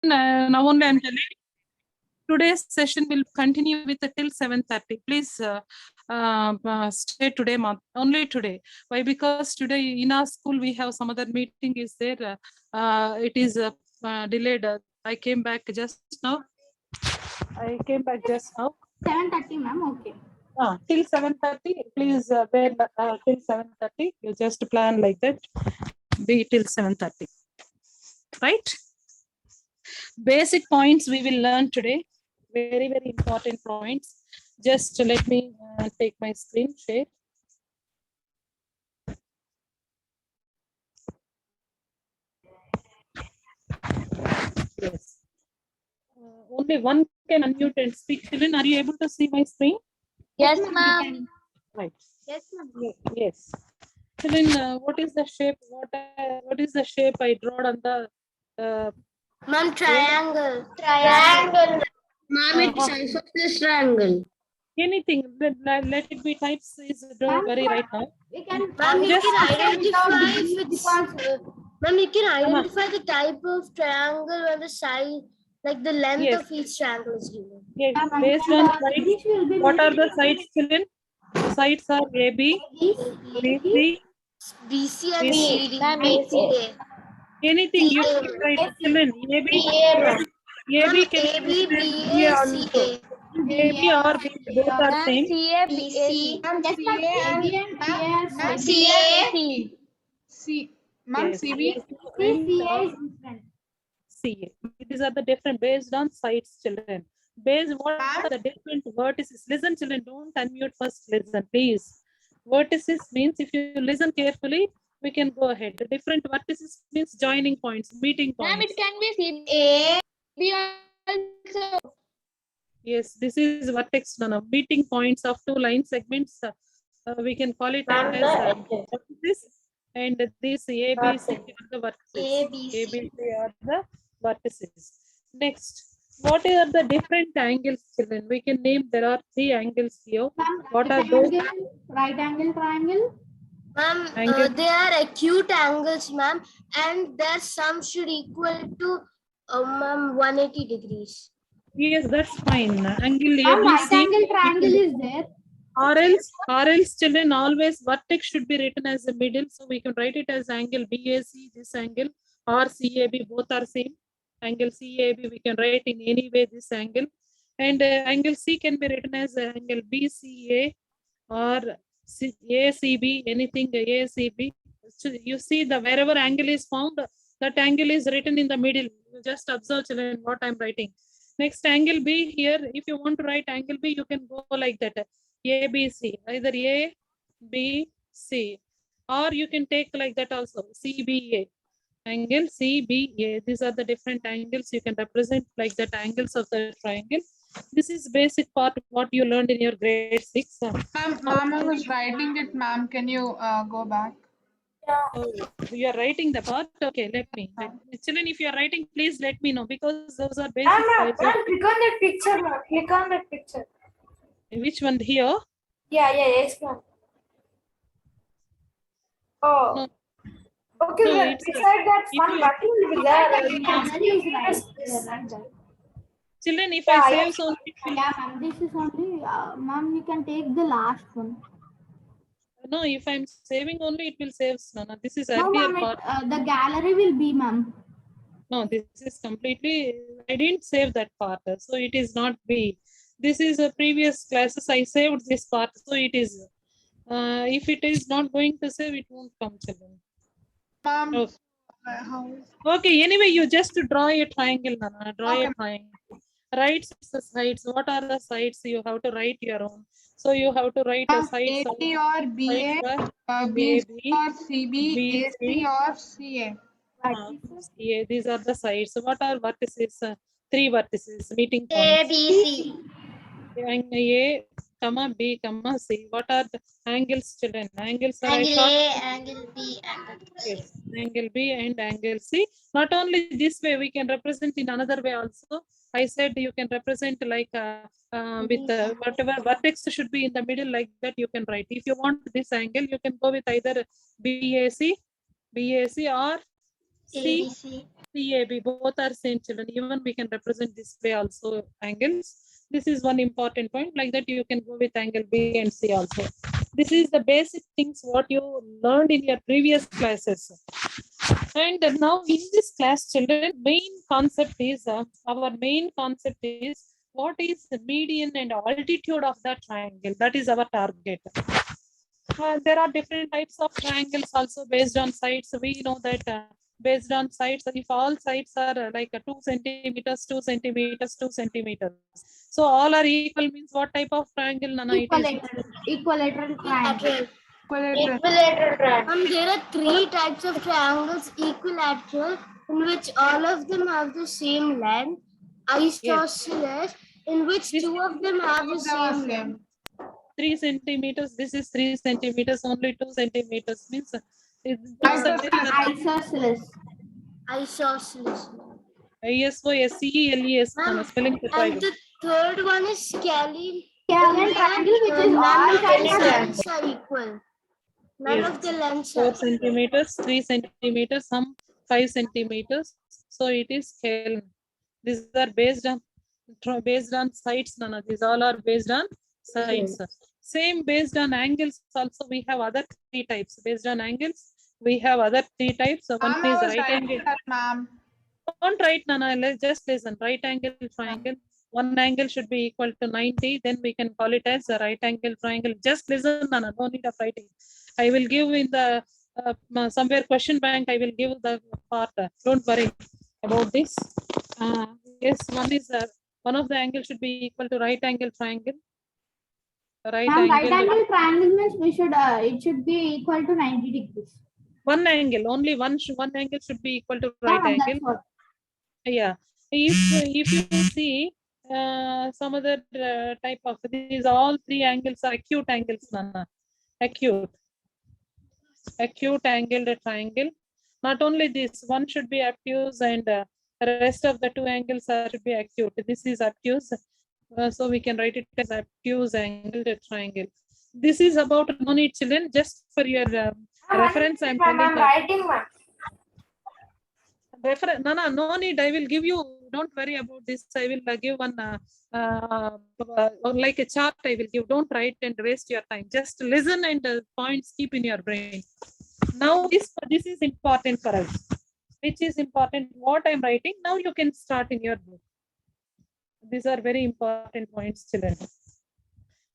now only I'm telling. Today's session will continue with till 7:30. Please stay today, only today. Why? Because today in our school we have some other meeting is there. It is delayed. I came back just now. 7:30, ma'am. Okay. Till 7:30. Please bear till 7:30. You just plan like that. Be till 7:30. Right? Basic points we will learn today. Very, very important points. Just let me take my screen share. Yes. Only one can unmute and speak. Children, are you able to see my screen? Yes, ma'am. Right. Yes, ma'am. Yes. Children, what is the shape? What is the shape I draw on the? Ma'am, triangle. Ma'am, it's isosceles triangle. Anything. Let it be types is very right now. Ma'am, you Just- can identify if it's. Ma'am, you can identify the type of triangle when the size, like the length Yes. of each triangle is given. Yes. Based on sides, what are the sides, children? Sides are AB, BC, BC and BC. CD. BCA. Anything you can write, children. AB Ma'am, can AB, be BA, also. CA. AB or B both are same. BC. Ma'am, CA and ma'am, CA. Ma'am, Yes. CB. And CA. These are the different based on sides, children. Based what are the different vertices? Listen, children. Don't unmute first. Listen, please. Vertices means if you listen carefully, we can go ahead. The different vertices means joining points, meeting points. Ma'am, it can be A, B also. Yes, this is vertex meeting points of two line segments. We can call it as vertices, and this A, B, C are the vertices. A, B, C. A, B, C are the vertices. Next, what are the different angles, children? We can name. There are three angles here. What are those? Right angle triangle? Ma'am, Angle. they are acute angles, ma'am, and their sum should equal to, ma'am, 180 degrees. Yes, that's fine. Angle Ma'am, right ABC. angle triangle is there. Or else, children, always vertex should be written as the middle. So we can write it as angle BAC, this angle, or CAB, both are same. Angle CAB, we can write in any way this angle. And angle C can be written as angle BCA or ACB, anything ACB. So you see the wherever angle is found, that angle is written in the middle. You just observe, children, what I'm writing. Next, angle B here, if you want to write angle B, you can go like that. ABC, either A, B, C, or you can take like that also, CBA, angle CBA. These are the different angles you can represent like that, angles of the triangle. This is basic part what you learned in your grade 6. Ma'am, I was writing it, ma'am. Can you go back? Oh, you are writing the part. Okay, let me. Children, if you are writing, please let me know because those are basic. Click on that picture, ma'am. Click on that picture. Which one here? Yes, ma'am. Oh. No. Okay, No, well, it's beside that if one you- button will be there. Children, if Yeah, I yeah. save so Yeah, ma'am, this is only, ma'am, you can take the last one. no, if I'm saving only, it will save. No, this is No, earlier ma'am, part. the gallery will be, ma'am. No, this is completely. I didn't save that part, so it is not B. This is a previous classes. I saved this part, so it is. If it is not going to save, it won't come, children. Ma'am, Okay. how? Okay. Anyway, you just draw a triangle, Nana. Draw Okay. a triangle. Write the sides. What are the sides? You have to write your own. So you have to write the Ma'am, sides of AB or BA, sides are BC AB, or CB, BC, AC or CA. CA. These are the sides. So what are vertices? Three vertices, meeting A, points. B, C. A, comma B, comma C. What are the angles, children? Angles are Angle short. A, angle B, angle C. Yes, angle B and angle C. Not only this way, we can represent in another way also. I said you can represent like with whatever vertex should be in the middle, like that you can write. If you want this angle, you can go with either BAC, BAC or ABC. CAB, both are same children. Even we can represent this way also angles. This is one important point. Like that, you can go with angle B and C also. This is the basic things what you learned in your previous classes. And now in this class, children, main concept is our main concept is what is the median and altitude of the triangle. That is our target. There are different types of triangles also based on sides. We know that based on sides, if all sides are like 2 centimeters, 2 centimeters, 2 centimeters. So all are equal means what type of triangle, Nana? It is Equilateral triangle. Equilateral. Equilateral triangle. There are 3 types of triangles: equilateral, in which all of them have the same length; isosceles, in which This- 2 of them have the same length. 3 centimeters. This is 3 centimeters. Only 2 centimeters means. Isosceles. Isosceles. ISOSCELES. Ma'am, Spelling to try. and the third one is scalene. Scalene triangle, which is all None of the sides lengths are equal. None Yes. of the lengths 4 are centimeters, 3 centimeters, some 5 centimeters. So it is scale. These are based on sides, Nana. These all are based on sides. Same based on angles. Also, we have other 3 types. Based on angles, we have other 3 types. So one Ma'am, I is was right writing angle. that, ma'am. Don't write, Nana. Just listen. Right angle triangle. One angle should be equal to 90. Then we can call it as a right angle triangle. Just listen, Nana. No need of writing. I will give in the somewhere question bank. I will give the part. Don't worry about this. Yes, one of the angle should be equal to right angle triangle. Right Ma'am, right angle. angle triangle means it should be equal to 90 degrees. One angle. Only one angle should be equal to Yeah, right ma'am, angle. that's what. Yeah. If you see some other type of these, all 3 angles are acute angles, Nana. Acute angled triangle. Not only this, one should be obtuse and rest of the 2 angles should be acute. This is obtuse. So we can write it as obtuse angled triangle. This is about no need, children. Just for your reference, I'm Ma'am, telling I'm that. writing, ma'am. No need. I will give you. Don't worry about this. I will give one like a chart. I will give. Don't write and waste your time. Just listen and points keep in your brain. Now this is important for us. Which is important? What I'm writing now. You can start in your book. These are very important points, children.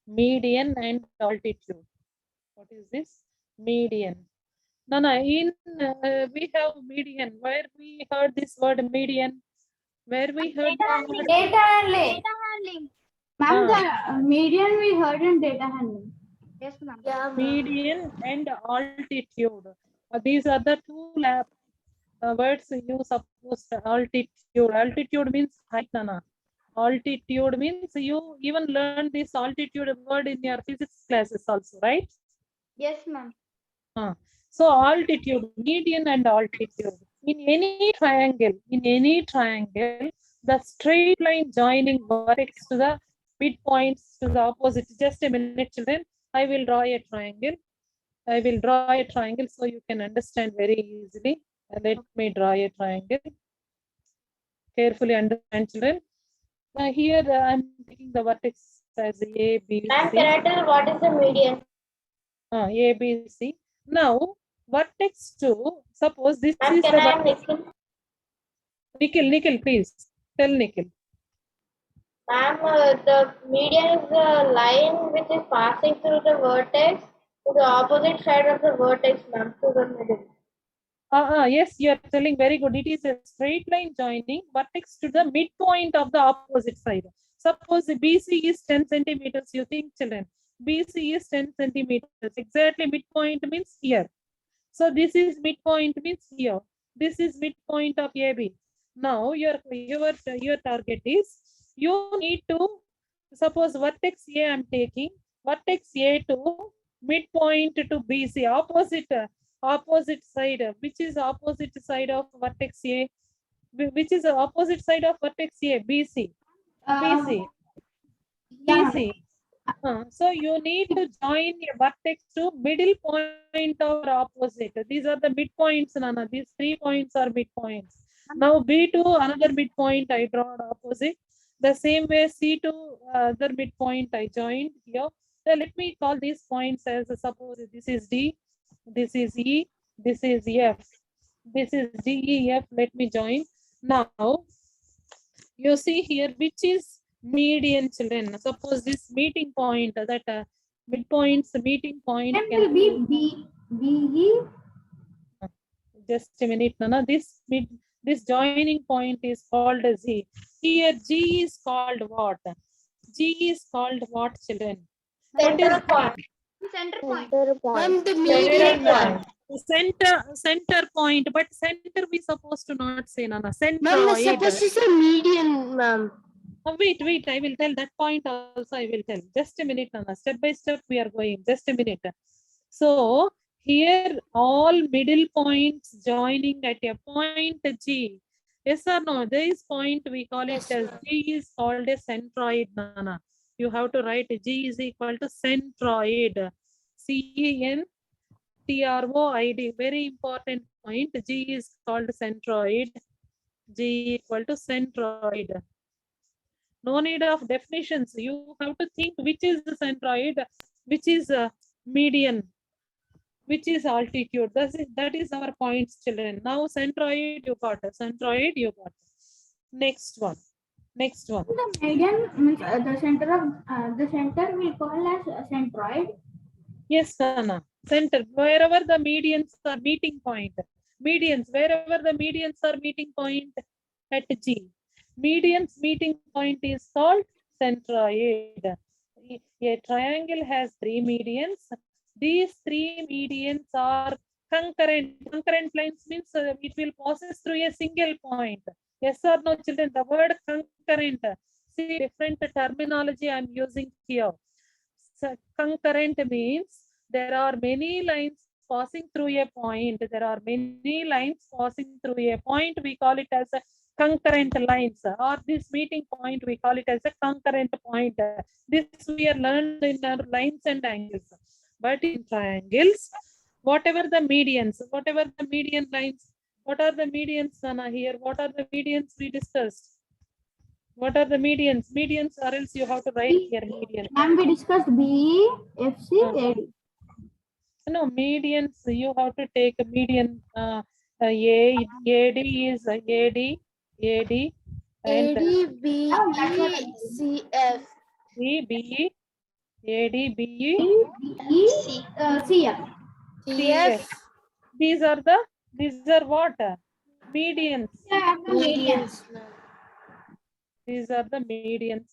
Median and altitude. What is this? Median. No, in we have median. Where we heard this word median? Where we heard this word? Data handling. Ma'am, the median we heard in data handling. Yeah, ma'am. Median and altitude. These are the 2 words you suppose. Altitude. Altitude means height, Nana. Altitude means you even learn this altitude word in your physics classes also, right? Yes, ma'am. So altitude, median and altitude. In any triangle, the straight line joining vertex to the midpoints to the opposite. Just a minute, children. I will draw a triangle. So you can understand very easily. Let me draw a triangle. Carefully understand, children. Here I'm taking the vertex as A, B, Ma'am, C. can I tell what is the median? A, B, C. Now, vertex 2, suppose this Ma'am, is the can I have vertex. Nikhil? Nikhil, please. Tell Nikhil. Ma'am, the median is the line which is passing through the vertex to the opposite side of the vertex, ma'am, to the middle. Yes, you are telling very good. It is a straight line joining vertex to the midpoint of the opposite side. Suppose BC is 10 centimeters, you think, children. BC is 10 centimeters. Exactly midpoint means here. So this is midpoint means here. This is midpoint of AB. Now your target is you need to suppose vertex A I'm taking vertex A to midpoint to BC opposite side. Which is opposite side of vertex A? Which is the opposite side of vertex A? BC. BC. Yeah, BC. So you need to join a vertex to middle point or opposite. These are the midpoints, Nana. These 3 points are midpoints. Now B to another midpoint I draw opposite. The same way C to other midpoint I joined here. So let me call these points as suppose this is D, this is E, this is F. This is D, E, F. Let me join. Now you see here which is median, children. Suppose this meeting point, that midpoints meeting point Then can will be B, just a minute, Nana. This joining point is called Z. Here G is called what? G is called what, children? What is Center point. center point. Ma'am, the median point. center point? But center we supposed to not say, Nana. Ma'am, we're supposed Centroid. to say median, ma'am. Wait, I will tell that point also. I will tell. Just a minute, Nana. Step by step we are going. Just a minute. So here all middle points joining at a point G. Yes or no? This point we call it Yes, as ma'am. G is called a centroid, Nana. You have to write G is equal to centroid. CENTROID. Very important point. G is called centroid. G equal to centroid. No need of definitions. You have to think which is the centroid, which is median, which is altitude. That is our points, children. Now centroid you got it. Centroid you got it. Next one. The median means the center we call as centroid. Yes, Sana. Center. Wherever the medians are meeting point. Medians. Wherever the medians are meeting point at G. Medians meeting point is called centroid. A triangle has 3 medians. These 3 medians are concurrent. Concurrent lines means it will passes through a single point. Yes or no, children? The word concurrent. See, different terminology I am using here. So concurrent means there are many lines passing through a point. There are many lines passing through a point. We call it as a concurrent lines, or this meeting point we call it as a concurrent point. This we are learned in our lines and angles. But in triangles, whatever the median lines, what are the medians, Sana, here? What are the medians we discussed? What are the medians? Medians, or else you have to write here median. Ma'am, we discussed BE, FC, AD. No, medians, you have to take a median. AD is AD, and AD, BE, Oh, that's what I CF. BE, AD, BE, BE, CF. CF. These are what? Medians. Yeah, the median. Medians, ma'am. These are the medians.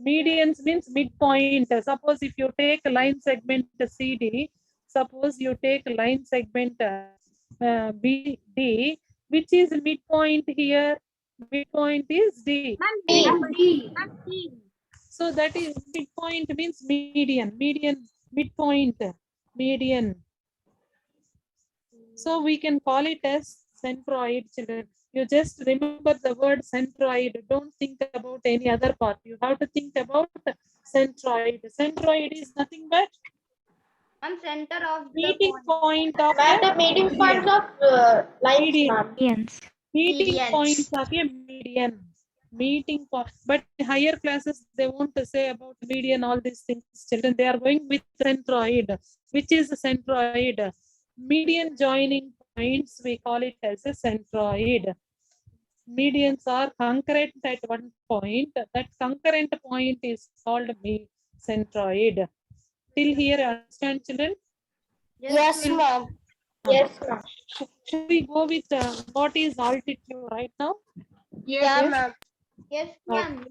Medians means midpoint. Suppose if you take line segment CD, suppose you take line segment BD, which is midpoint here? Midpoint is D. D. So that is midpoint means median, midpoint, median. So we can call it as centroid, children. You just remember the word centroid. Don't think about any other part. You have to think about centroid. Centroid is nothing but Center of meeting point of The a meeting points of lines, median. ma'am. Meeting Medians. points of a median. Meeting point. But in higher classes, they won't say about median, all these things, children. They are going with centroid. Which is a centroid? Median joining points, we call it as a centroid. Medians are concurrent at one point. That concurrent point is called centroid. Till here, understand, children? Yes, ma'am. Yes, ma'am. Should we go with what is altitude right now? Yeah, ma'am. Yes, ma'am.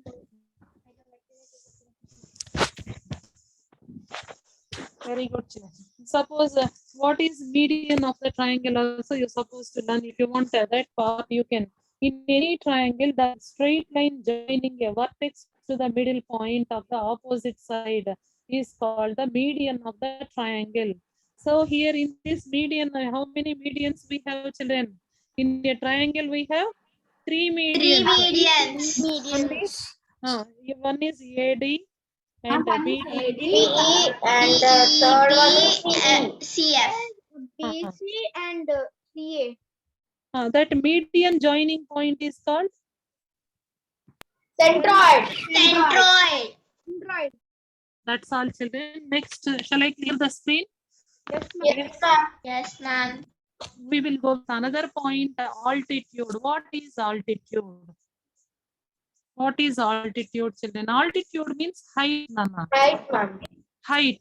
Very good, children. Suppose what is median of the triangle also you're supposed to learn. If you want that part, you can. In any triangle, the straight line joining a vertex to the middle point of the opposite side is called the median of the triangle. So here in this median, how many medians we have, children? In a triangle, we have 3 medians. Medians. One is AD, And One BD. is BE and the third one is CE. CF. BC and CA. That median joining point is called. Centroid. Centroid. Centroid. That's all, children. Next, shall I clear the screen? Yes, ma'am. Yes, ma'am. We will go with another point, altitude. What is altitude? What is altitude, children? Altitude means height, Nana. Right, ma'am. Height.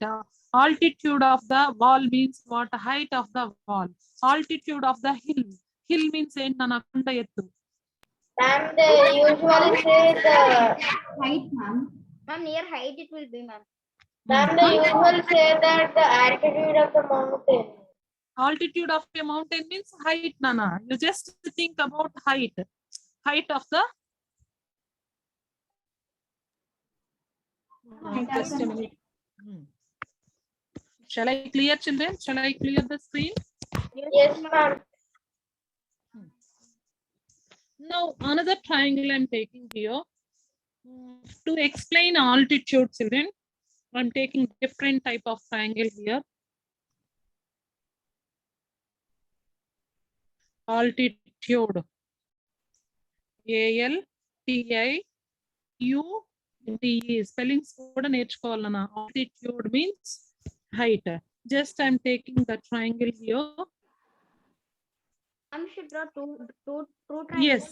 Altitude of the wall means what? Height of the wall. Altitude of the hill. Hill means Nana. Konda ettu. Ma'am, they usually say the Height, ma'am. Ma'am, near height it will be, ma'am. ma'am, they usually say that the altitude of the mountain. Altitude of a mountain means height, Nana. You just think about height. Height of the. Just a minute. Shall I clear, children? Shall I clear the screen? Yes, ma'am. Now, another triangle I'm taking here. To explain altitude, children, I'm taking different type of triangle here. Altitude. ALTIUDE. Spellings కూడా నేర్చుకోవాలన్నా. Altitude means height. Just I'm taking the triangle here. I should draw two Yes.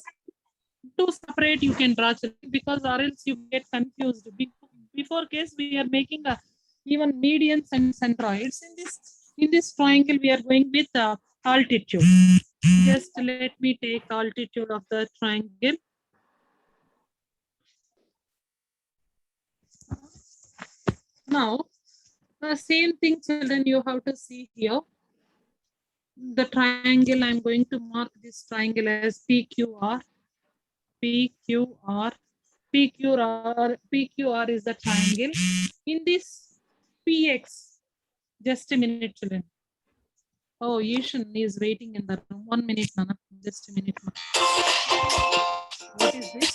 Two separate you can draw, children, because or else you get confused. Before case we are making even medians and centroids. In this triangle we are going with altitude. Just let me take altitude of the triangle. Now, the same thing, children, you have to see here. The triangle, I'm going to mark this triangle as PQR. PQR. PQR is the triangle. In this PX, just a minute, children. Oh, Yushan is waiting in the room. 1 minute, Nana. Just a minute. What is this?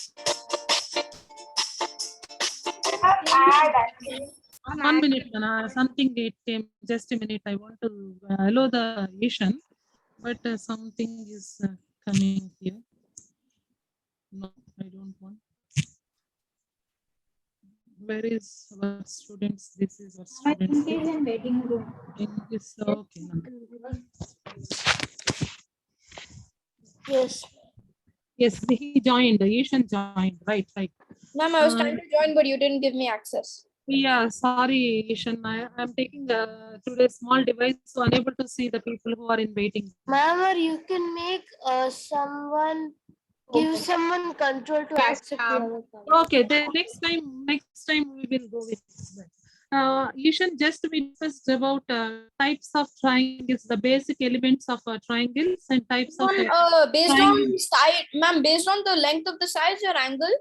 One minute, Nana. Something it came. Just a minute. I want to allow the Yushan, but something is coming here. No, I don't want. Where is our students? This is our I think students. he's in waiting room. In this, okay. Yes. Yes, he joined. Yushan joined. Right. Ma'am, I was trying to join, but you didn't give me access. Yeah, sorry, Yushan. I'm taking today's small device, so unable to see the people who are in waiting. Ma'am, or you can make someone give someone control to Yes, accept ma'am. the other part. Okay, then next time we will go with that. Yushan, just we discussed about types of triangles, the basic elements of triangles and types of. Based triangle. on side, ma'am, based on the length of the sides or angle?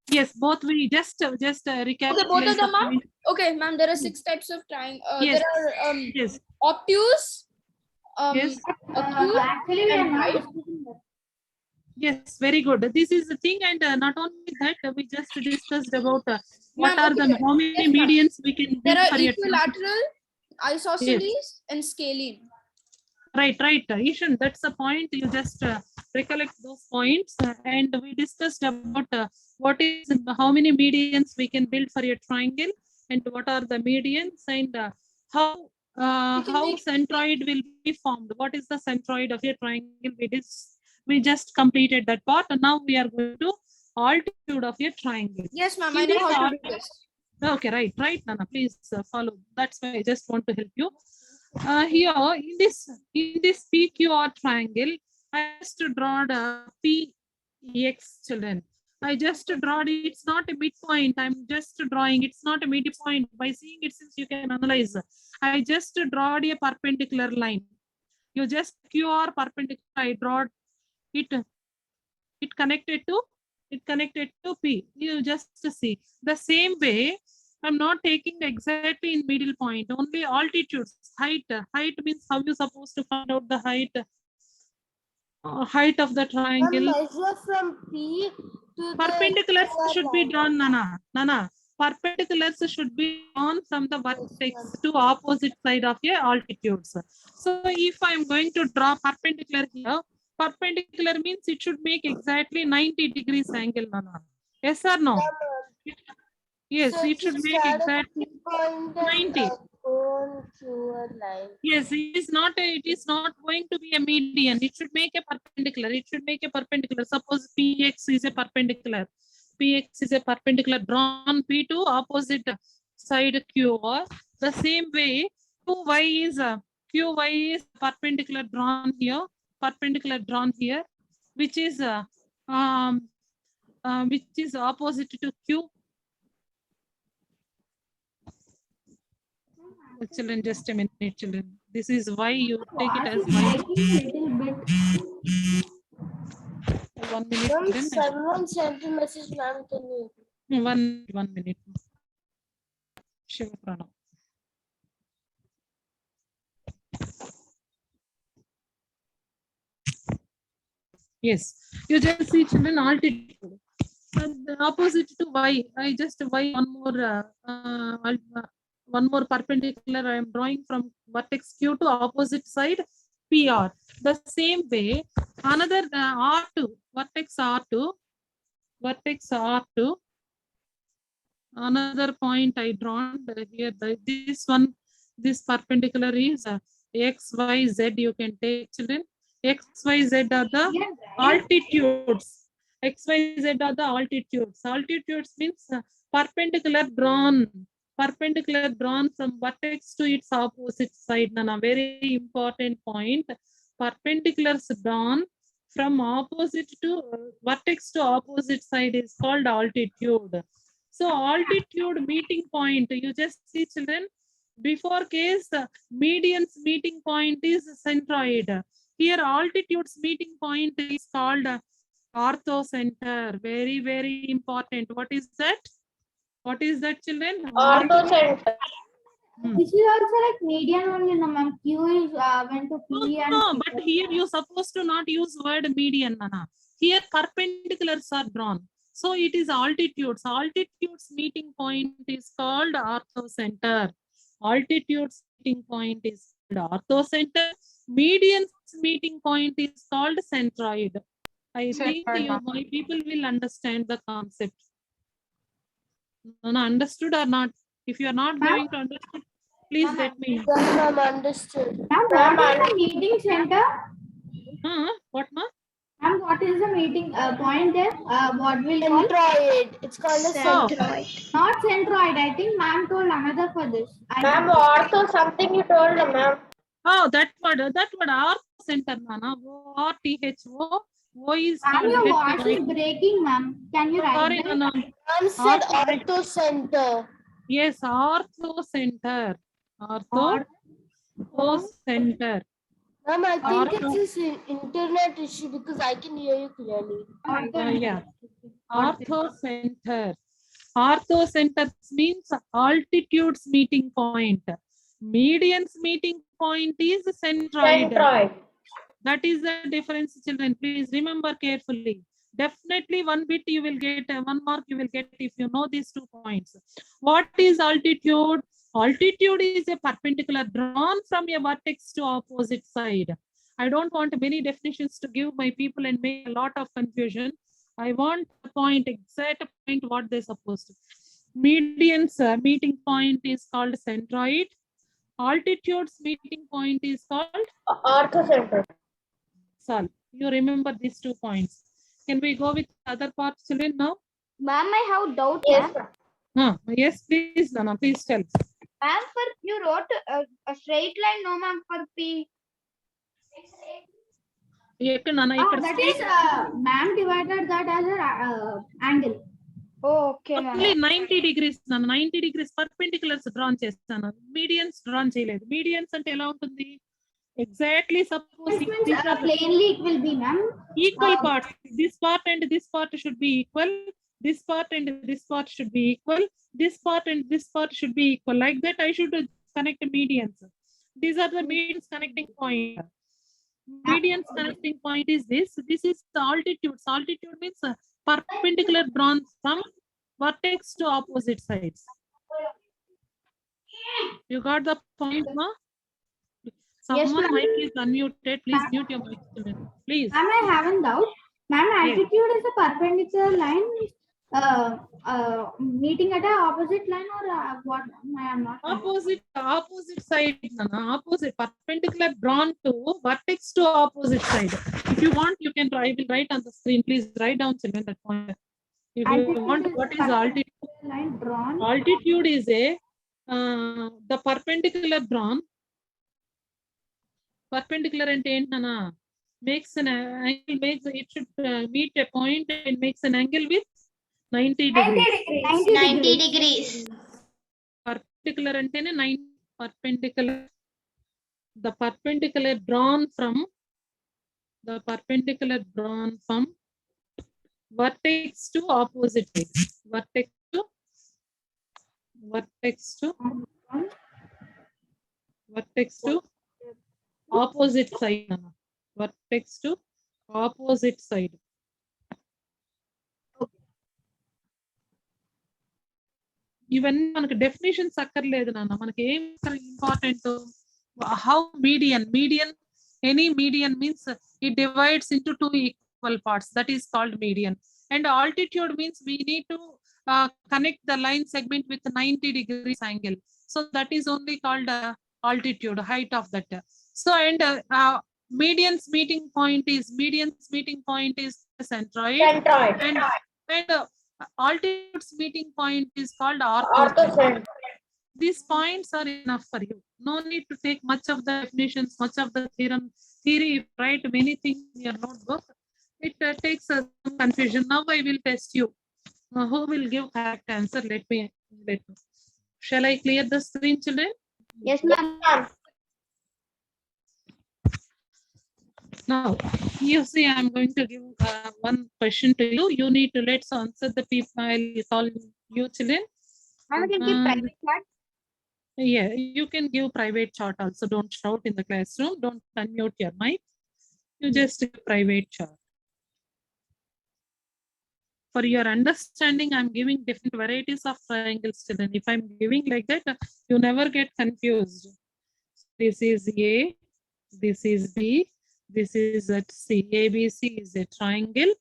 Yes, both we just recap. Okay, both of them are? Okay, ma'am, there are 6 types of triangle. Yes. There are Yes. obtuse, Yes. acute, Actually, we are and not right. discussing that. Yes, very good. This is the thing, and not only that, we just discussed about what Ma'am, are the okay. how many Yes, ma'am. medians we can There build are for your equilateral, isosceles, and scalene. Right. Ishan, that's the point. You just recollect those points, and we discussed about what is how many medians we can build for your triangle, and what are the medians, and how centroid will be formed. What is the centroid of your triangle? We just completed that part, and now we are going to altitude of your triangle. Yes, ma'am, I In know this how to do this. Okay, right, Nana. Please follow. That's why I just want to help you. Here in this PQR triangle, I just draw the PX, children. I just draw it. It's not a midpoint. I'm just drawing. It's not a midpoint. By seeing it, since you can analyze, I just draw a perpendicular line. You just QR perpendicular. I draw it. It connected to P. You just see the same way. I'm not taking exactly in middle point, only altitudes, height. Height means how you supposed to find out the height of the triangle. Measure from P to Perpendiculars should be drawn, Nana. perpendiculars should be drawn from the vertex to opposite side of a altitudes. So if I am going to draw perpendicular here, perpendicular means it should make exactly 90 degrees angle, Nana. Yes or no? Yes, So it should make exactly 90. Going through a line. Yes, it is not going to be a median. It should make a perpendicular. It should make a perpendicular. Suppose PX is a perpendicular. PX is a perpendicular drawn P to opposite side QR. The same way, QY is perpendicular drawn here, which is opposite to Q. Children, just a minute, children. This is why you take it as y. Little bit. 1 minute. Ma'am, Children. someone sent a message, ma'am. Can you? 1 minute. Shiva Pranam. Yes, you just see, children, altitude. And the opposite to y, I just y one more perpendicular I am drawing from vertex Q to opposite side PR. The same way, another R2, vertex R2, another point I drawn here. This one, this perpendicular is X, Y, Z. You can take, children. X, Y, Z are the altitudes. X, Y, Z are the altitudes. Altitudes means perpendicular drawn from vertex to its opposite side. Nana, very important point. Perpendiculars drawn from opposite to vertex to opposite side is called altitude. So altitude meeting point, you just see, children, before case, median's meeting point is centroid. Here altitude's meeting point is called orthocenter. Very, very important. What is that? What is that, children? Orthocenter. This is also like median only, no ma'am. Q is went to P and No, Q. but here you're supposed to not use word median, Nana. Here perpendiculars are drawn. So it is altitudes. Altitudes meeting point is called orthocenter. Altitudes meeting point is called orthocenter. Median's meeting point is called centroid. I think Centroid, ma'am. my people will understand the concept. Nana, understood or not? If you are not going to understand, please let me know. Yes, ma'am, understood. Ma'am, what is the meeting center? What, ma? Ma'am, what is the meeting point there? What will call? Centroid. It's called a So, centroid. Not centroid. I think ma'am told another for this. Ma'am, ortho something you told, ma'am. oh, that word ortho center, Nana. O-R-T-H-O. O is Ma'am, your translated voice is breaking, ma'am. Can you write Sorry, that? Nana. Ma'am said Ortho- ortho center. Yes, ortho center. Ortho center. Ma'am, I think Ortho- it's an internet issue because I can hear you clearly. Yeah. Ortho center. Ortho center means altitudes meeting point. Median's meeting point is centroid. Centroid. That is the difference, children. Please remember carefully. Definitely 1 bit you will get, 1 mark you will get if you know these 2 points. What is altitude? Altitude is a perpendicular drawn from a vertex to opposite side. I don't want many definitions to give my people and make a lot of confusion. I want a point, exact point what they're supposed to. Median's meeting point is called centroid. Altitude's meeting point is called Orthocenter. Sal. You remember these 2 points. Can we go with other parts, children, now? Ma'am, I have doubt. Yes, ma'am. Yes, please, Nana, please tell. Ma'am, for you wrote a straight line, no ma'am, for P. Nana, That is ma'am divided that as an angle. Oh, okay, ma'am. only 90 degrees, Nana. 90 degrees perpendiculars drawn చేస్తాను. Medians drawn చేయలేదు. Medians అంటే ఎలా ఉంటుంది? Exactly, suppose This means these are plainly it will be, ma'am. equal parts. This part and this part should be equal. This part and this part should be equal. This part and this part should be equal. Like that, I should connect medians. These are the medians connecting point. Medians connecting point is this. This is the altitude. Altitude means perpendicular drawn from vertex to opposite sides. You got the point, ma? Someone ma'am. mic is unmuted. Please mute your mic, children. Please. Ma'am, I have a doubt. Ma'am, Yes. altitude is a perpendicular line meeting at a opposite line or what? I am not. Opposite side, Nana. Opposite, perpendicular drawn to vertex to opposite side. If you want, you can try. I will write on the screen. Please write down, children, that point. If you Altitude want, is what a is altitude? perpendicular line drawn. Altitude is a the perpendicular drawn. Perpendicular and Nana makes an angle. Makes it should meet a point and makes an angle with 90 degrees. 90 degrees. Perpendicular and 9 perpendicular. The perpendicular drawn from vertex to opposite side. Vertex to opposite side. Nana. Vertex to opposite side. ఇవన్నీ మనకు definitions అక్కర్లేదు నాన్న. మనకి ఏం important, how median any median means it divides into 2 equal parts, that is called median. And altitude means we need to connect the line segment with 90 degrees angle, so that is only called altitude, height of that. So and median's meeting point is centroid. And altitude's meeting point is called orthocenter. These points are enough for you. No need to take much of the definitions, much of the theory. Write many things in your notebook. It takes some confusion. Now I will test you. Who will give correct answer? Let me. Shall I clear the screen, children? Yes, ma'am. Now, you see, I'm going to give one question to you. You need to let's answer the people. I'll call you, children. Yeah, you can give private chat also. Don't shout in the classroom. Don't unmute your mic. You just give private chat. For your understanding, I'm giving different varieties of triangles, children. If I'm giving like that, you never get confused. This is A, this is B, this is at C. ABC is a triangle.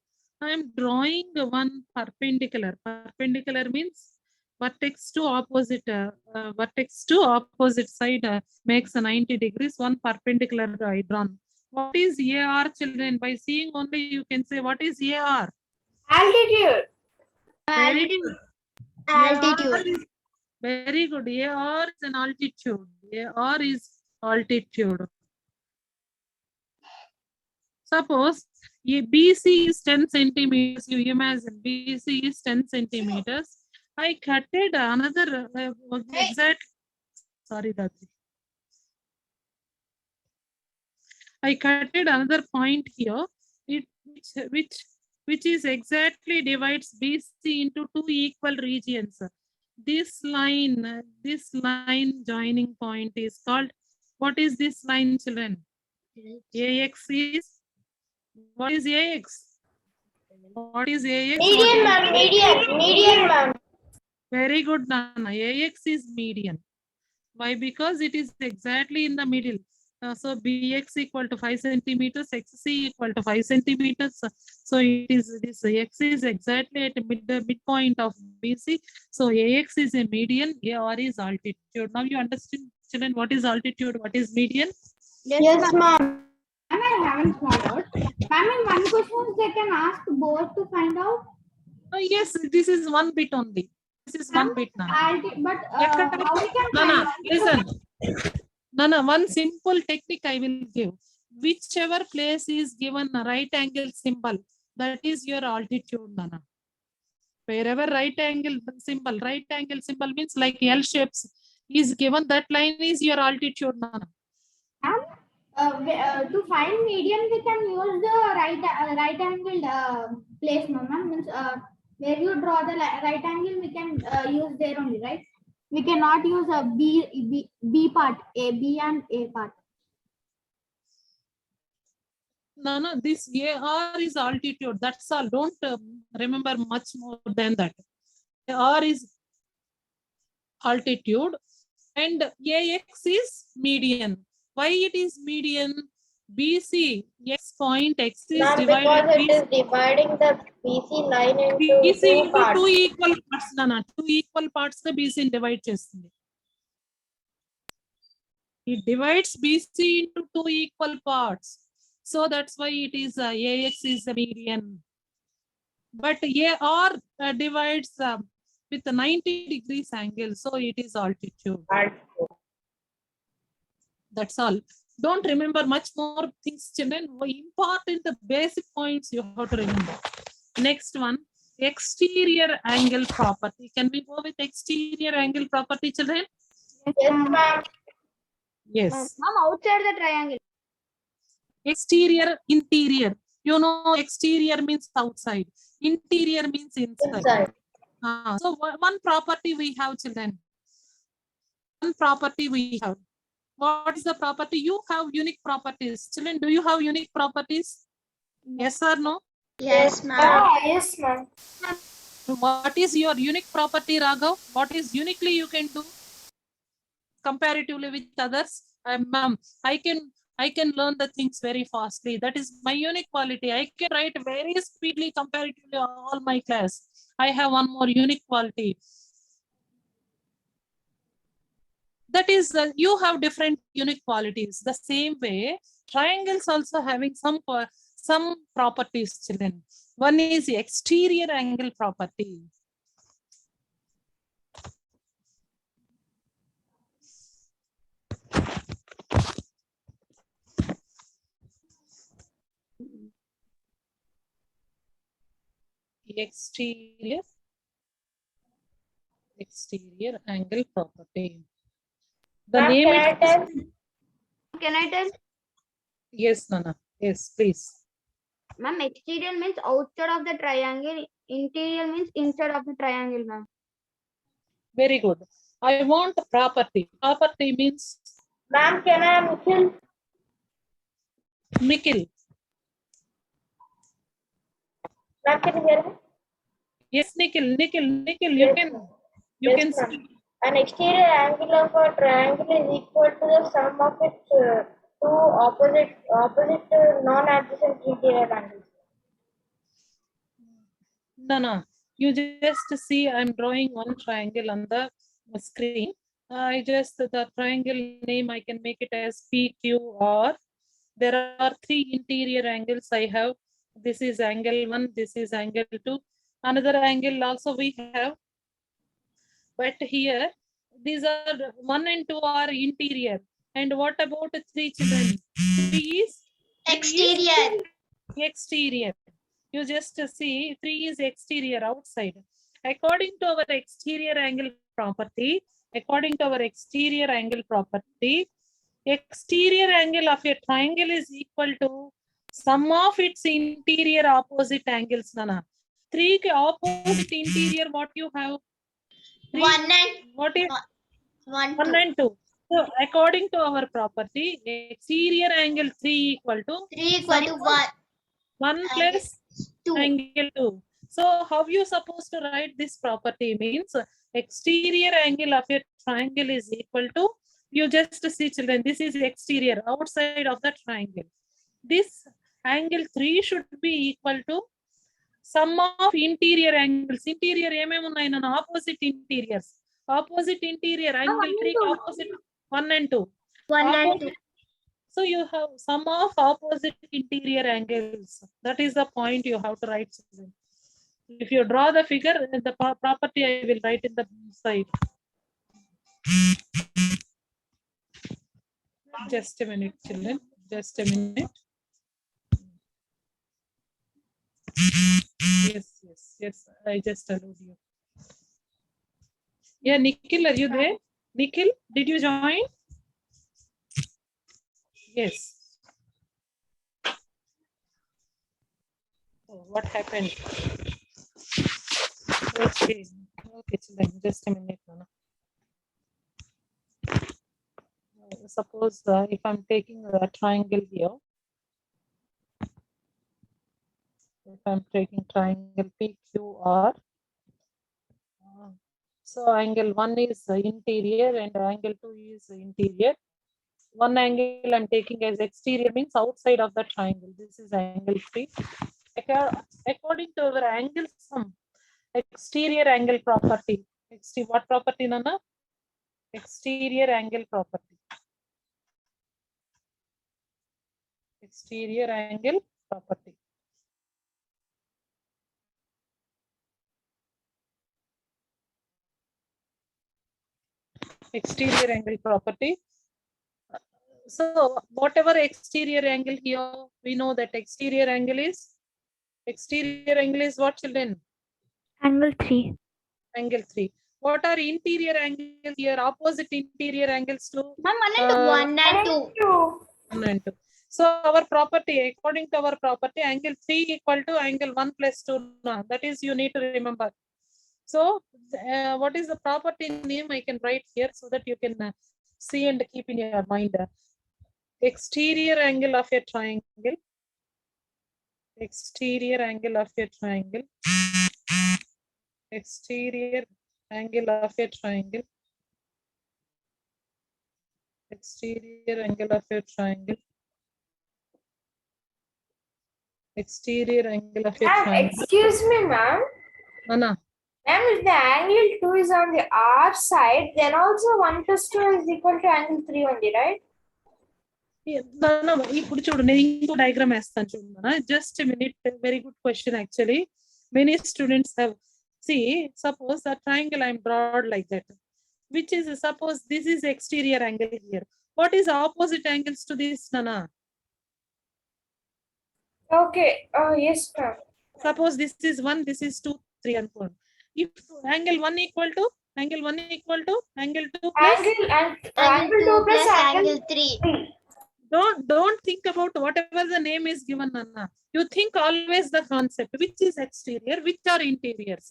I'm drawing one perpendicular. Perpendicular means vertex to opposite side makes a 90 degrees. One perpendicular I drawn. What is AR, children? By seeing only you can say what is AR. Altitude. Altitude. Very good. AR is an altitude. AR is altitude. Suppose BC is 10 centimeters. You imagine BC is 10 centimeters. I cutted another exact. Sorry, Dadri. I cutted another point here. Which is exactly divides BC into 2 equal regions. This line joining point is called. What is this line, children? AX is. What is AX? What is AX? Median, ma'am. Median, ma'am. Very good, Nana. AX is median. Why? Because it is exactly in the middle. So BX equal to 5 centimeters, XC equal to 5 centimeters. So it is this X is exactly at the midpoint of BC. So AX is a median, AR is altitude. Now you understand, children, what is altitude, what is median? Yes, ma'am. And I haven't found out. Ma'am, in one question they can ask both to find out. Yes, this is one bit only. This is one bit, Nana. But how we can Nana, find out? listen. Nana, one simple technique I will give. Whichever place is given a right angle symbol, that is your altitude, Nana. Wherever right angle symbol means like L shapes is given, that line is your altitude, Nana. To find median, we can use the right angled place, no ma'am. Means where you draw the right angle, we can use there only, right? We cannot use a B part, B and A part. No, this AR is altitude. That's all. Don't remember much more than that. R is altitude and AX is median. Why it is median? BC, X point, X is Ma'am, divided because it is dividing the BC line into BC two into parts. two equal parts, Nana. Two equal parts the BC divide చేస్తుంది. It divides BC into two equal parts. So that's why it is AX is the median. But AR divides with a 90 degrees angle. So it is altitude. That's all. Don't remember much more things, children. Important, the basic points you have to remember. Next one, exterior angle property. Can we go with exterior angle property, children? Yes, ma'am. Yes. Ma'am, outside the triangle. Exterior, interior. You know, exterior means outside. Interior means inside. Inside. So one property we have, children. One property we have. What is the property? You have unique properties. Children, do you have unique properties? Yes or no? Yes, ma'am. Yes, ma'am. What is your unique property, Raghav? What is uniquely you can do comparatively with others? Ma'am, I can learn the things very fastly. That is my unique quality. I can write very speedily comparatively all my class. I have one more unique quality. That is, you have different unique qualities. The same way, triangles also having some properties, children. One is exterior angle property. Exterior angle property. The Ma'am, name can I it tell? Can I tell? Yes, Nana. Yes, please. Ma'am, exterior means outside of the triangle. Interior means inside of the triangle, ma'am. Very good. I want property. Property means Ma'am, can I kill? Nikhil. Ma'am, can you hear me? Yes, Nikhil. You Yes, can ma'am. you Yes, can ma'am. speak. An exterior angle of a triangle is equal to the sum of its two opposite non-adjacent interior angles. No. You just see I'm drawing one triangle on the screen. I just the triangle name I can make it as PQR. There are three interior angles I have. This is angle 1, this is angle 2. Another angle also we have. But here, these are 1 and 2 are interior. And what about 3, children? 3 is Exterior. exterior. You just see 3 is exterior, outside. According to our exterior angle property, exterior angle of a triangle is equal to sum of its interior opposite angles, Nana. 3 opposite interior, what you have? 3, what is 1 and 2? So according to our property, exterior angle 3 equal to 1 plus angle 2. So how you supposed to write this property? Means exterior angle of a triangle is equal to, you just see, children, this is exterior, outside of the triangle. This angle 3 should be equal to sum of interior angles. Interior opposite interiors. Opposite interior angle 3 opposite 1 and 2. So you have sum of opposite interior angles. That is the point you have to write. If you draw the figure, the property I will write in the side. Just a minute, children. Just a minute. Yes. I just allowed you. Yeah, Nikhil, are you there? Nikhil, did you join? Yes. Oh, what happened? Okay, children, just a minute, Nana. Suppose if I'm taking a triangle here, if I'm taking triangle PQR, So angle 1 is interior and angle 2 is interior. One angle I'm taking as exterior means outside of the triangle. This is angle 3. According to our angle sum, exterior angle property. What property, Nana? Exterior angle property. Exterior angle property. Exterior angle property. So whatever exterior angle here, we know that exterior angle is what, children? Angle 3. Angle 3. What are interior angles here? Opposite interior angles to Ma'am, 1 and 2. 1 and 2. So our property, according to our property, angle 3 equal to angle 1 plus 2. Now, that is you need to remember. So what is the property name? I can write here so that you can see and keep in your mind. Exterior angle of a triangle. Exterior angle of a triangle. Exterior angle of a triangle. Exterior angle of a triangle. Exterior angle of a triangle. Excuse me, ma'am. Anna. Ma'am, if the angle 2 is on the R side, then also 1 plus 2 is equal to angle 3 only, right? ఇప్పుడు చూడు నేను ఇంకో diagram వేస్తాను చూడన్నా just minute very good question actually many students have see suppose a triangle I am drawn like that, which is suppose this is exterior angle here. What is opposite angles to this, Nana? Okay. Yes, ma'am. Suppose this is 1, this is 2, 3 and 4. If angle 1 equal to angle 2 plus Angle 2 plus angle 3. don't think about whatever the name is given, Nana. You think always the concept, which is exterior, which are interiors,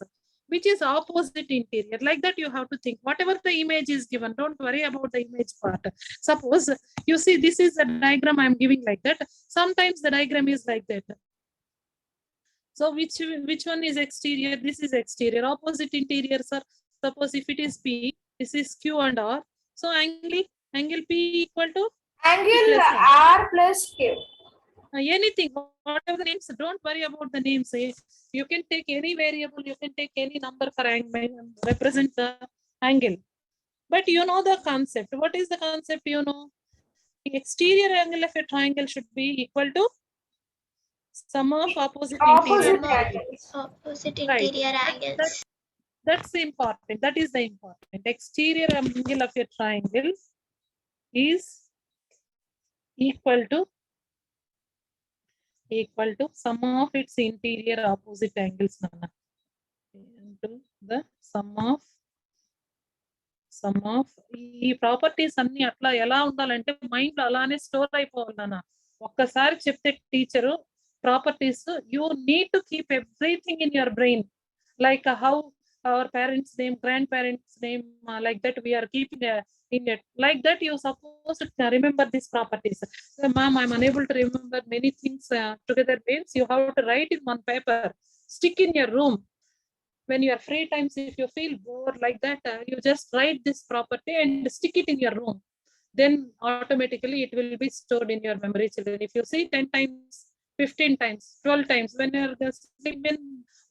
which is opposite interior. Like that you have to think. Whatever the image is given, don't worry about the image part. Suppose you see this is a diagram I am giving like that. Sometimes the diagram is like that. So which one is exterior? This is exterior. Opposite interior, sir. Suppose if it is P, this is Q and R. So angle P equal to angle R plus Q. Anything, whatever the names, don't worry about the names. You can take any variable, you can take any number for angle, represent the angle. But you know the concept. What is the concept? You know, the exterior angle of a triangle should be equal to sum of opposite interior angles. Opposite Right. interior angles. That's important. That is the important. Exterior angle of a triangle is equal to sum of its interior opposite angles, Nana. Into the sum of ఈ properties అన్ని అట్లా ఎలా ఉండాలంటే mind అలానే store అయిపోవాలి నాన్న. ఒక్కసారి చెప్తే teacher properties you need to keep everything in your brain, like how our parents name, grandparents name, like that we are keeping in it. Like that you supposed to remember these properties. Ma'am, I'm unable to remember many things together means you have to write in one paper, stick in your room. When you are free times, if you feel bored like that, you just write this property and stick it in your room. Then automatically it will be stored in your memory, children. If you see 10 times, 15 times, 12 times, when you're just when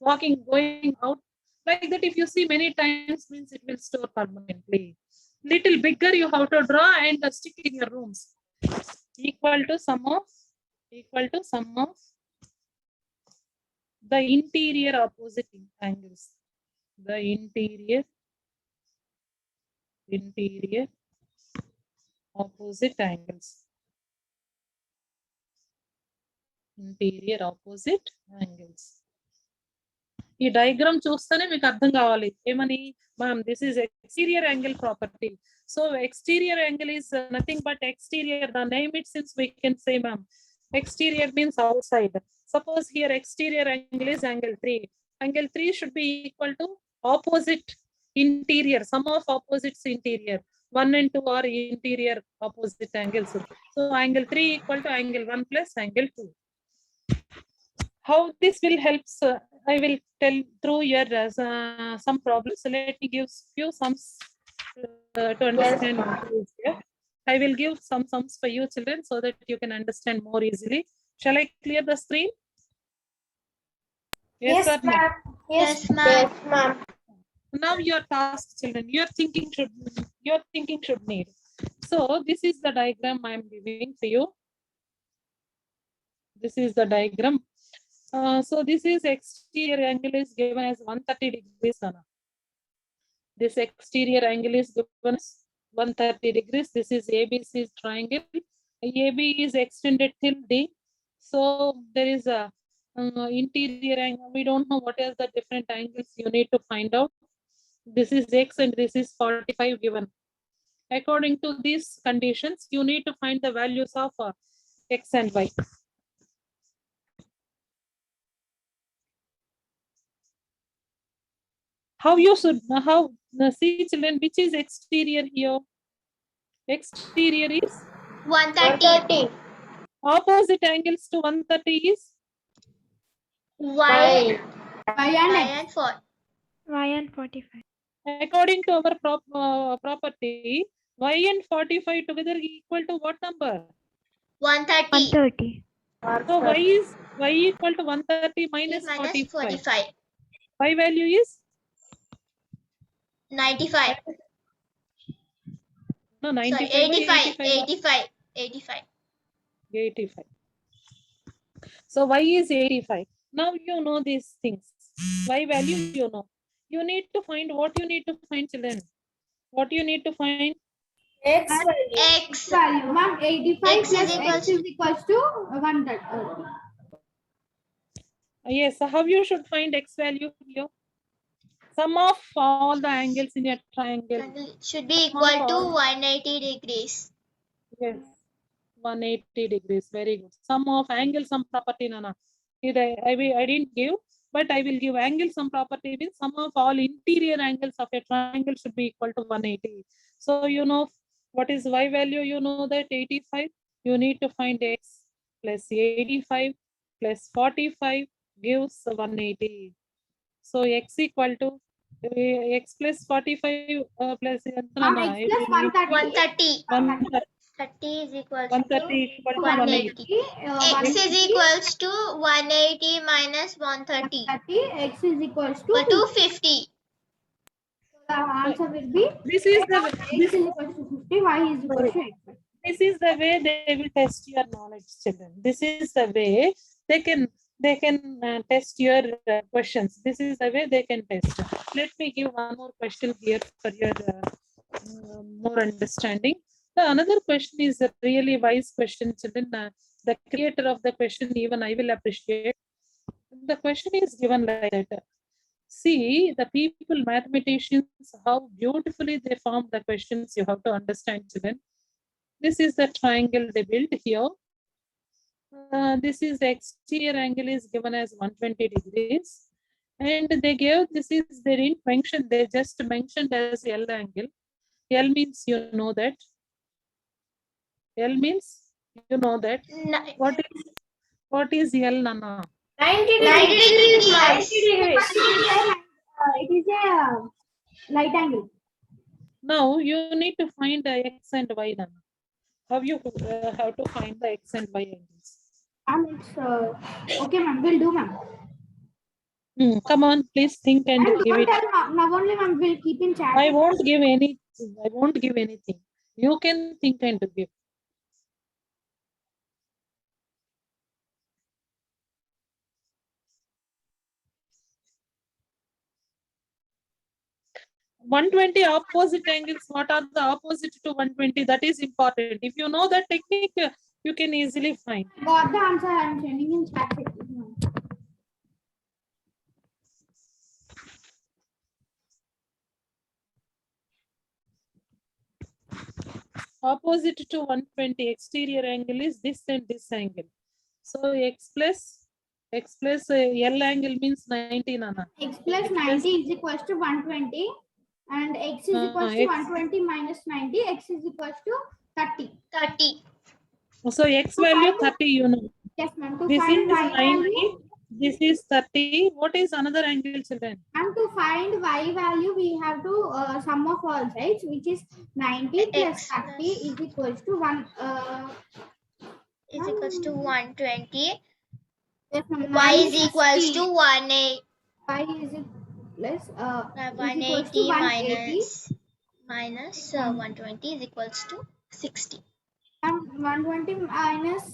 walking, going out, like that, if you see many times, means it will store permanently. Little bigger you have to draw and stick in your rooms. Equal to sum of the interior opposite angles. The interior opposite angles. Interior opposite angles. ఈ diagram చూస్తేనే మీకు అర్థం కావాలి ఏమని, ma'am this is exterior angle property. So exterior angle is nothing but exterior, the name it since we can say ma'am exterior means outside. Suppose here exterior angle is angle 3. Angle 3 should be equal to opposite interior, sum of opposites interior. 1 and 2 are interior opposite angles. So angle 3 equal to angle 1 plus angle 2. How this will help I will tell through your some problems. So let me give few sums to understand more easier. I will give some sums for you children so that you can understand more easily. Shall I clear the screen? Yes, or no? Yes, Yes, ma'am. Now your task children, your thinking should need. So this is the diagram I am giving for you. This is the diagram. So this is exterior angle is given as 130 degrees. Anna. This exterior angle is given as 130 degrees. This is ABC triangle. AB is extended till D. So there is a interior angle. We don't know what is the different angles you need to find out. This is X and this is 45 given. According to these conditions, you need to find the values of X and Y. How you should, see children, which is exterior here? Exterior is 130. 130. opposite angles to 130 is Y Y and X. and 4. Y and 45. according to our property. Y and 45 together equal to what number? 130 130. So y is equal to 130 minus minus 45. 45. Y value is 95. no Sorry, 95 by 85. 85. 85. 85. So y is 85. Now you know these things. Y value you know. You need to find what you need to find, children. What you need to find? X X Value, ma'am, 85 X plus is X is equals to 130. Yes. So how you should find x value here? Sum of all the angles in a triangle. should be equal to 180 degrees. Yes. 180 degrees. Very good. Sum of angle sum property, Nana. I didn't give, but I will give angle sum property means sum of all interior angles of a triangle should be equal to 180. So you know what is y value? You know that 85. You need to find x plus 85 plus 45 gives 180. So x equal to x plus 45 plus Ma'am, X plus 130. 130. 30 is equal to 130 equal to 180. 180. X is equals to 180 minus 130. 130. X is equals to Equal to 50. The answer will be This is the X is equals to 50. Y is equals to X. this is the way they will test your knowledge, children. This is the way they can test your questions. This is the way they can test. Let me give one more question here for your more understanding. The another question is a really wise question, children. The creator of the question, even I will appreciate. The question is given like that. See the people, mathematicians, how beautifully they form the questions. You have to understand, children. This is the triangle they built here. This is the exterior angle is given as 120 degrees. And they gave, they didn't mention, they just mentioned as L angle. L means you know that. L means you know that. What is L, Nana? 90 degrees. It is a right angle. Now you need to find the X and Y, Nana. How you have to find the X and Y angles? It's okay, ma'am. We'll do, ma'am. Come on, please think and Ma'am, give don't it. tell now only, ma'am. We'll keep in chat. I won't give anything. I won't give anything. You can think and give. $120 opposite angles. What are the opposite to 120? That is important. If you know that technique, you can easily find. Got the answer. I'm sending in chat. Opposite to 120 exterior angle is this and this angle. So X plus L angle means 90, Nana. X plus 90 is equals to 120 and X is equals to X. 120 minus 90. X is equals to 30. 30. So X value 30, you know. Yes, ma'am. To This is find Y 90. value, This is 30. What is another angle, children? And to find y value, we have to sum of all sides, which is 90 plus X 30 is equals to 1. is equals to 120. Yes, ma'am, Y is equals 960. to 180. Y is plus is equals 180 to 180 minus 120 is equals to 60. and 120 minus.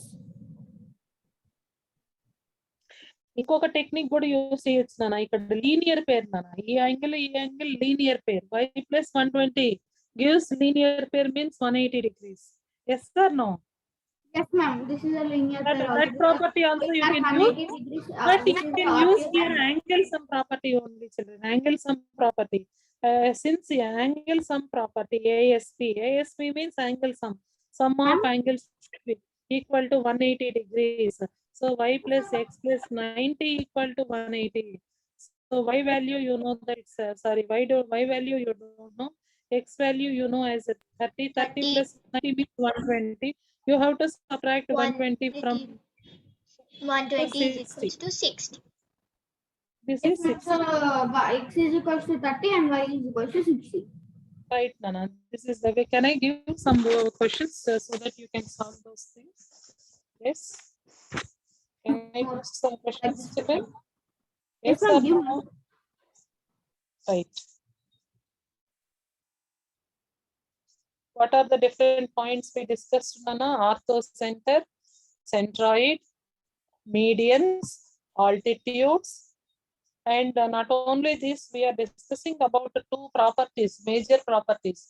ఇంకొక technique కూడా use చేయొచ్చు నాన్న. ఇక్కడ linear pair నాన్న. ఈ angle linear pair. y plus 120 gives linear pair means 180 degrees. Yes or no? Yes, ma'am. This is a linear pair. That property also you can use. But you can use here angle sum property only, children. Angle sum property. Since the angle sum property ASP means angle sum. Sum of angles should be equal to 180 degrees. So y plus x plus 90 equal to 180. So y value you know that it's y value you don't know. X value you know as 30. 30 plus 90 means 120. You have to subtract 120 from 120 is 60. equals to 60. This Yes, is ma'am. 6. So x is equals to 30 and y is equals to 60. Right, Nana. This is the way. Can I give some more questions so that you can solve those things? Yes. Can I put some questions, children? Yes, Yes or ma'am. Give no? Right. What are the different points we discussed, Nana? Orthocenter, centroid, medians, altitudes, and not only this, we are discussing about the two properties, major properties.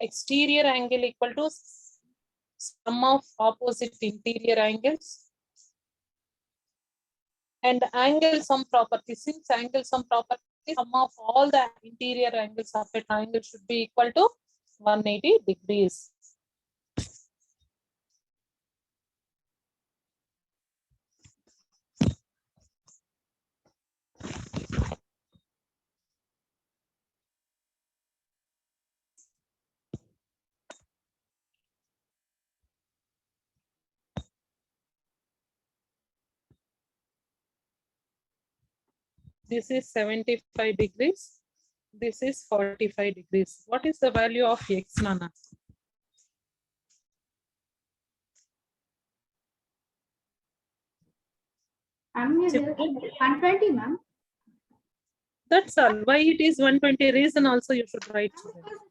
Exterior angle equal to sum of opposite interior angles, and angle sum property. Since angle sum property, sum of all the interior angles of a triangle should be equal to 180 degrees. This is 75 degrees. This is 45 degrees. What is the value of x, Nana? I'm here. 120, ma'am. That's all. Why it is 120? Reason also you should write.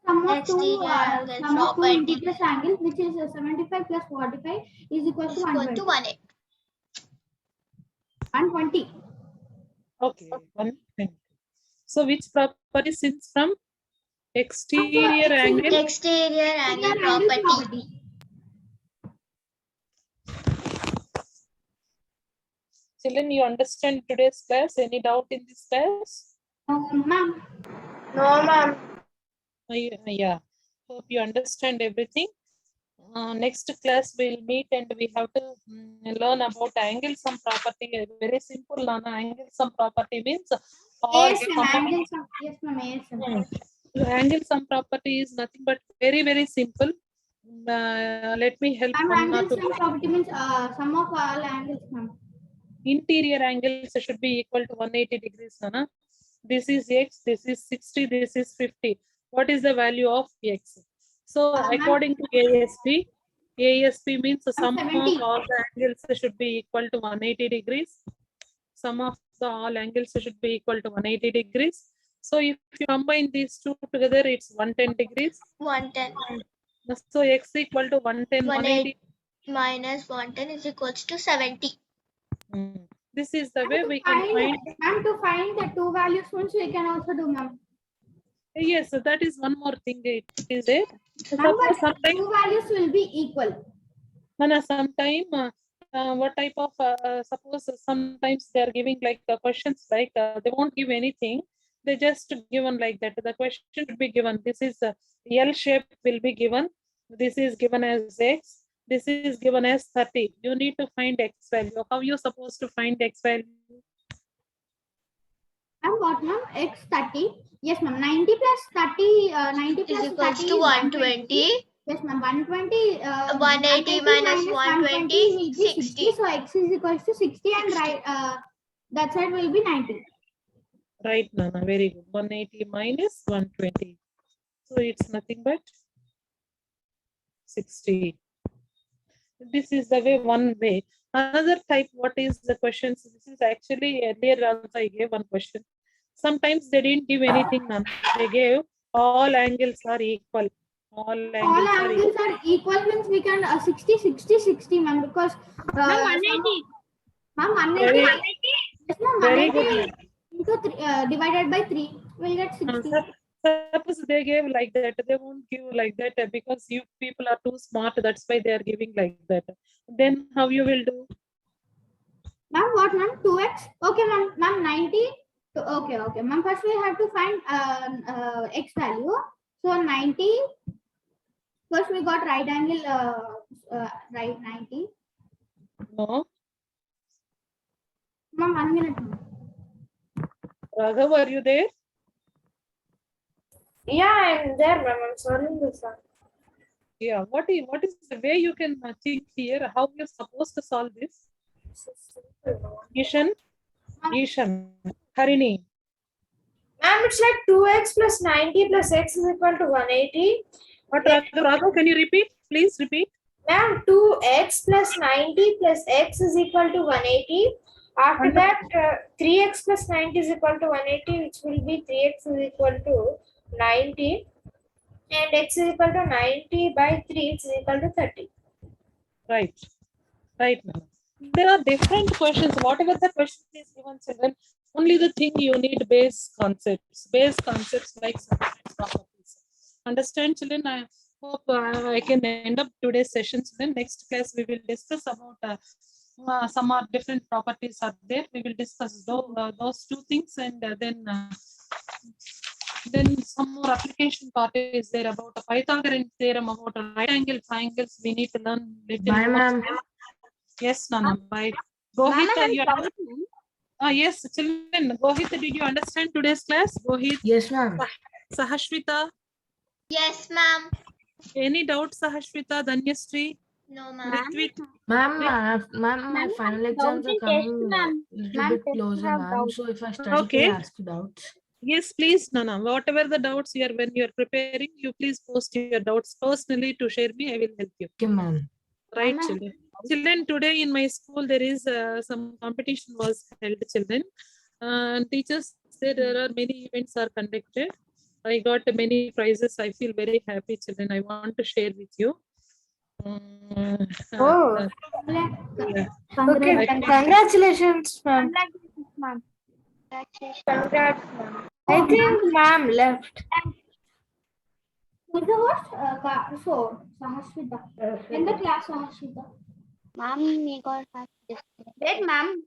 Sum of Exterior angle sum of two property integral angles, which is 75 plus 45 is equal is to equal to 120. 180. 120. Okay, 120. So which property since from exterior angle? Exterior angle property. Children, you understand today's class? Any doubt in this class? Ma'am. No, ma'am. Yeah. Hope you understand everything. Next class we'll meet and we have to learn about angle sum property. Very simple, Lana. Angle sum property means all Yes, ma'am. Angle sum. Yes, ma'am. Yes, ma'am. Angle sum property is nothing but very simple. Let me help Ma'am, one or angle two. sum property means sum of all angles, ma'am. Interior angles should be equal to 180 degrees, Nana. This is x, this is 60, this is 50. What is the value of x? So according to ASP means the sum of 70. all the angles should be equal to 180 degrees. Sum of the all angles should be equal to 180 degrees. So if you combine these two together, it's 110 degrees. 110. So x equal to 110, 180 minus 110 is equals to 70. This is the way we can find. Ma'am, to find the two values means we can also do, ma'am. Yes, so that is one more thing. It is there. Ma'am, but Sometimes, two values will be equal. sometime what type of suppose sometimes they are giving like questions like they won't give anything. They just given like that. The question should be given. This is L shape will be given. This is given as x. This is given as 30. You need to find x value. How you supposed to find x value? Ma'am, what, ma'am? X 30. Yes, ma'am. 90 plus 30. 90 plus Is equals 30 to is 120. Yes, ma'am. 120. 180 minus 120, will be 60. 60. So x is equals to 60 and 60. right that side will be 90. Right, Nana. Very good. 180 minus 120. So it's nothing but 60. This is the way, one way. Another type, what is the questions? This is actually earlier also I gave one question. Sometimes they didn't give anything, Nana. They gave all angles are equal. All All angles are equal. angles are equal means we can 60, 60, 60, ma'am, because Ma'am, 180. ma'am, 180. Very, Yes, ma'am, very 180 good. into 3, divided by 3 will get 60. Suppose they gave like that, they won't give like that because you people are too smart. That's why they are giving like that. Then how you will do? Ma'am, what, ma'am? 2x? Okay, ma'am. Ma'am, 90. Okay, okay. Ma'am, first we have to find x value. So 90. First we got right angle, right 90. No. Ma'am, 1 minute. ma'am. Raghav, are you there? Yeah, I'm there, ma'am. I'm solving this one. Yeah. What is the way you can think here? How you're supposed to solve this? Ishan, Harini. Ma'am, it's like 2x plus 90 plus x is equal to 180. What, Raghav, can you repeat? Please repeat. Ma'am, 2x plus 90 plus x is equal to 180. After that, 3x plus 90 is equal to 180, which will be 3x is equal to 90. And x is equal to 90 by 3, which is equal to 30. Right. Right now. There are different questions. Whatever the question is given, children, only the thing you need base concepts like subject properties. Understand, children? I hope I can end up today's session. Then next class we will discuss about some more different properties are there. We will discuss those two things, and then some more application part is there about a Pythagorean theorem about a right angle triangles. We need to learn little Bye, more. ma'am. Yes, Nana. Bye. Gohit, yes, children. Gohit, did you understand today's class? Gohit, Yes, ma'am. Sahashwita. Yes, ma'am. Any doubts, Sahashwita, Dhanyastri, No, ma'am. Ritvik? Ma'am, my final exams are coming a little bit closer, ma'am. So if I study, Okay. can I ask you doubts? Yes, please, Nana. Whatever the doubts you are when you are preparing, you please post your doubts personally to share me. I will help you. Okay, ma'am. Right, children. Children, today in my school there is some competition was held. Children, teachers said there are many events are conducted. I got many prizes. I feel very happy, children. I want to share with you. Oh. Yeah. Okay, congratulations, ma'am. Congrats, ma'am. I think ma'am left. Who's the host? So, Sahaswita. In the class, Sahaswita. Ma'am, we got Wait, ma'am.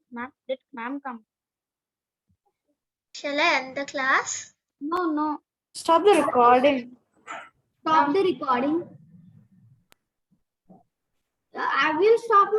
Did ma'am come? Shall I end the class? No. Stop the recording. Stop the recording. I will stop my